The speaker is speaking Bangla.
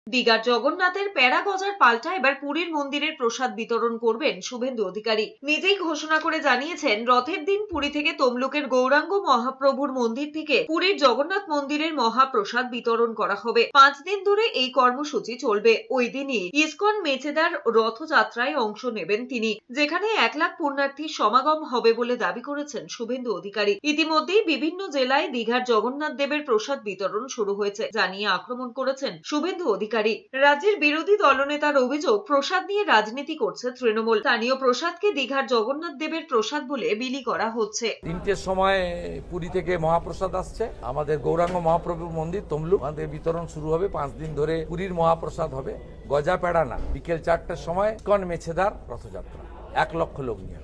দীঘার জগন্নাথের প্যারা গজার পাল্টা এবার পুরীর মন্দিরের প্রসাদ বিতরণ করবেন শুভেন্দু অধিকারী। নিজেই ঘোষণা করে জানিয়েছেন, রথের দিন পুরী থেকে তমলুকের গৌরাঙ্গ মহাপ্রভুর মন্দির থেকে পুরীর জগন্নাথ মন্দিরের মহাপ্রসাদ বিতরণ করা হবে। 5 দিন ধরে এই কর্মসূচি চলবে। ওই দিনই ইসকন মেচেদার রথযাত্রায় অংশ নেবেন তিনি, যেখানে 1 লাখ পুণ্যার্থীর সমাগম হবে বলে দাবি করেছেন শুভেন্দু অধিকারী। ইতিমধ্যেই বিভিন্ন জেলায় দীঘার জগন্নাথ দেবের প্রসাদ বিতরণ শুরু হয়েছে, যা নিয়ে আক্রমণ করেছেন শুভেন্দু অধিকারী। রাজ্যের বিরোধী দলনেতার অভিযোগ, প্রসাদ নিয়ে রাজনীতি করছে তৃণমূল। স্থানীয় প্রসাদকে দীঘার জগন্নাথ দেবের প্রসাদ বলে বিলি করা হচ্ছে। 3টের সময় পুরী থেকে মহাপ্রসাদ আসছে, আমাদের গৌরাঙ্গ মহাপ্রভুর মন্দির তমলুক, আমাদের বিতরণ শুরু হবে। 5 দিন ধরে পুরীর মহাপ্রসাদ হবে, গজা পেড়া না। বিকেল 4টার সময় ইসকন মেছেদার রথযাত্রা, 1 লক্ষ লোক নিয়ে।